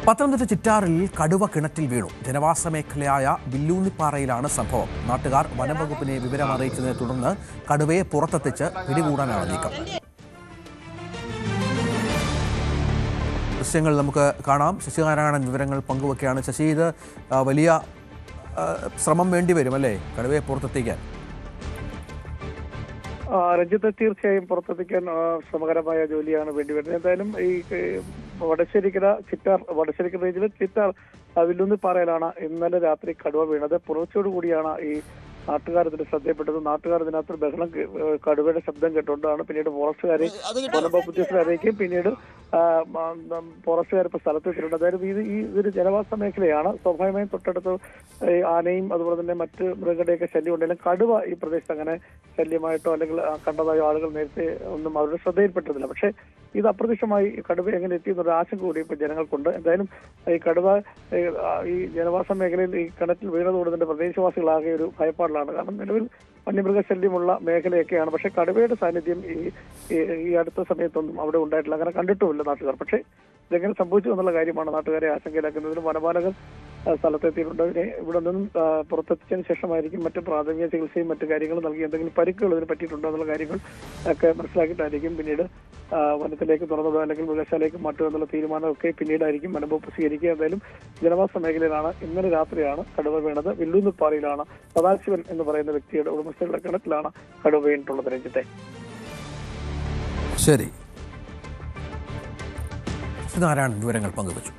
പത്തനംതിട്ട ചിറ്റാറിൽ കടുവ കിണറ്റിൽ വീണു. ജനവാസ മേഖലയായ വില്ലൂന്നിപ്പാറയിലാണ് സംഭവം. നാട്ടുകാർ വനംവകുപ്പിനെ വിവരം അറിയിച്ചതിനെ തുടർന്ന് കടുവയെ പുറത്തെത്തിച്ച് പിടികൂടാനാണ് നീക്കം. ദൃശ്യങ്ങൾ നമുക്ക് കാണാം. ശശിനാരായണൻ വിവരങ്ങൾ പങ്കുവെക്കുകയാണ്. ശശി, ഇത് വലിയ ശ്രമം വേണ്ടിവരും അല്ലേ കടുവയെ പുറത്തെത്തിക്കാൻ? രഞ്ജിത്ത്, തീർച്ചയായും പുറത്തെത്തിക്കാൻ ശ്രമകരമായ ജോലിയാണ് വേണ്ടിവരുന്നത്. എന്തായാലും ഈ വടശ്ശേരിക്കര റേഞ്ചിലെ ചിറ്റാർ വില്ലൂന്നിപ്പാറയിലാണ് ഇന്നലെ രാത്രി കടുവ വീണത്. പുലർച്ചയോടുകൂടിയാണ് ഈ നാട്ടുകാർ ഇതിന് ശ്രദ്ധയപ്പെട്ടത്. നാട്ടുകാർ ഇതിനകത്ത് ബഹളം, കടുവയുടെ ശബ്ദം കേട്ടുകൊണ്ടാണ് പിന്നീട് ഫോറസ്റ്റുകാരെ വനംവകുപ്പ് ഉദ്യോഗസ്ഥരെ അറിയിക്കുകയും പിന്നീട് ഫോറസ്റ്റുകാർ ഇപ്പോൾ സ്ഥലത്തെത്തിയിട്ടുണ്ട്. അതായത് ഇതൊരു ജനവാസ മേഖലയാണ്. സ്വാഭാവികമായും തൊട്ടടുത്ത് ആനയും അതുപോലെ തന്നെ മറ്റ് മൃഗങ്ങളുടെയൊക്കെ ശല്യം ഉണ്ടെങ്കിലും കടുവ ഈ പ്രദേശത്ത് അങ്ങനെ ശല്യമായിട്ടോ അല്ലെങ്കിൽ കണ്ടതായോ ആളുകൾ നേരത്തെ ഒന്നും അവരുടെ ശ്രദ്ധയിൽപ്പെട്ടിട്ടില്ല. പക്ഷേ ഇത് അപ്രത്യക്ഷമായി കടുവ എങ്ങനെ എത്തിയെന്നൊരു ആശങ്ക കൂടി ഇപ്പോൾ ജനങ്ങൾക്കുണ്ട്. എന്തായാലും ഈ കടുവ ഈ ജനവാസ മേഖലയിൽ ഈ കിണറ്റിൽ വീണതോടെ തന്നെ പ്രദേശവാസികളാകെ ഒരു ഭയപ്പാടിലാണ്. കാരണം നിലവിൽ വന്യമൃഗശല്യമുള്ള മേഖലയൊക്കെയാണ്. പക്ഷേ കടുവയുടെ സാന്നിധ്യം ഈ അടുത്ത സമയത്തൊന്നും അവിടെ ഉണ്ടായിട്ടില്ല, അങ്ങനെ കണ്ടിട്ടുമില്ല നാട്ടുകാർ. പക്ഷേ ഇതെങ്ങനെ സംഭവിച്ചു എന്നുള്ള കാര്യമാണ് നാട്ടുകാരെ ആശങ്കയിലാക്കുന്നതിന് വനപാലകർ സ്ഥലത്തെത്തിയിട്ടുണ്ട്. ഇവിടെ നിന്നും പുറത്തെത്തിച്ചതിന് ശേഷമായിരിക്കും മറ്റ് പ്രാഥമിക ചികിത്സയും മറ്റു കാര്യങ്ങളും നൽകി എന്തെങ്കിലും പരിക്കുകൾ ഇതിന് പറ്റിയിട്ടുണ്ടോ എന്നുള്ള കാര്യങ്ങൾ ഒക്കെ മനസ്സിലാക്കിയിട്ടായിരിക്കും പിന്നീട് വനത്തിലേക്ക് തുറന്നതോ അല്ലെങ്കിൽ മൃഗശാലയ്ക്ക് മാറ്റുക എന്നുള്ള തീരുമാനമൊക്കെ പിന്നീടായിരിക്കും വനംവകുപ്പ് സ്വീകരിക്കുക. എന്തായാലും ജനവാസ മേഖലയിലാണ് ഇന്നലെ രാത്രിയാണ് കടുവ വീണത്. വില്ലൂന്നിപ്പാറയിലാണ് സദാശിവൻ എന്ന് പറയുന്ന വ്യക്തിയുടെ ഉടമസ്ഥരുടെ കിണറ്റിലാണ് കടുവ വീണിട്ടുള്ളത്. രഞ്ജിത്തെ, ശരി, നാരായണൻ വിവരങ്ങൾ പങ്കുവച്ചു.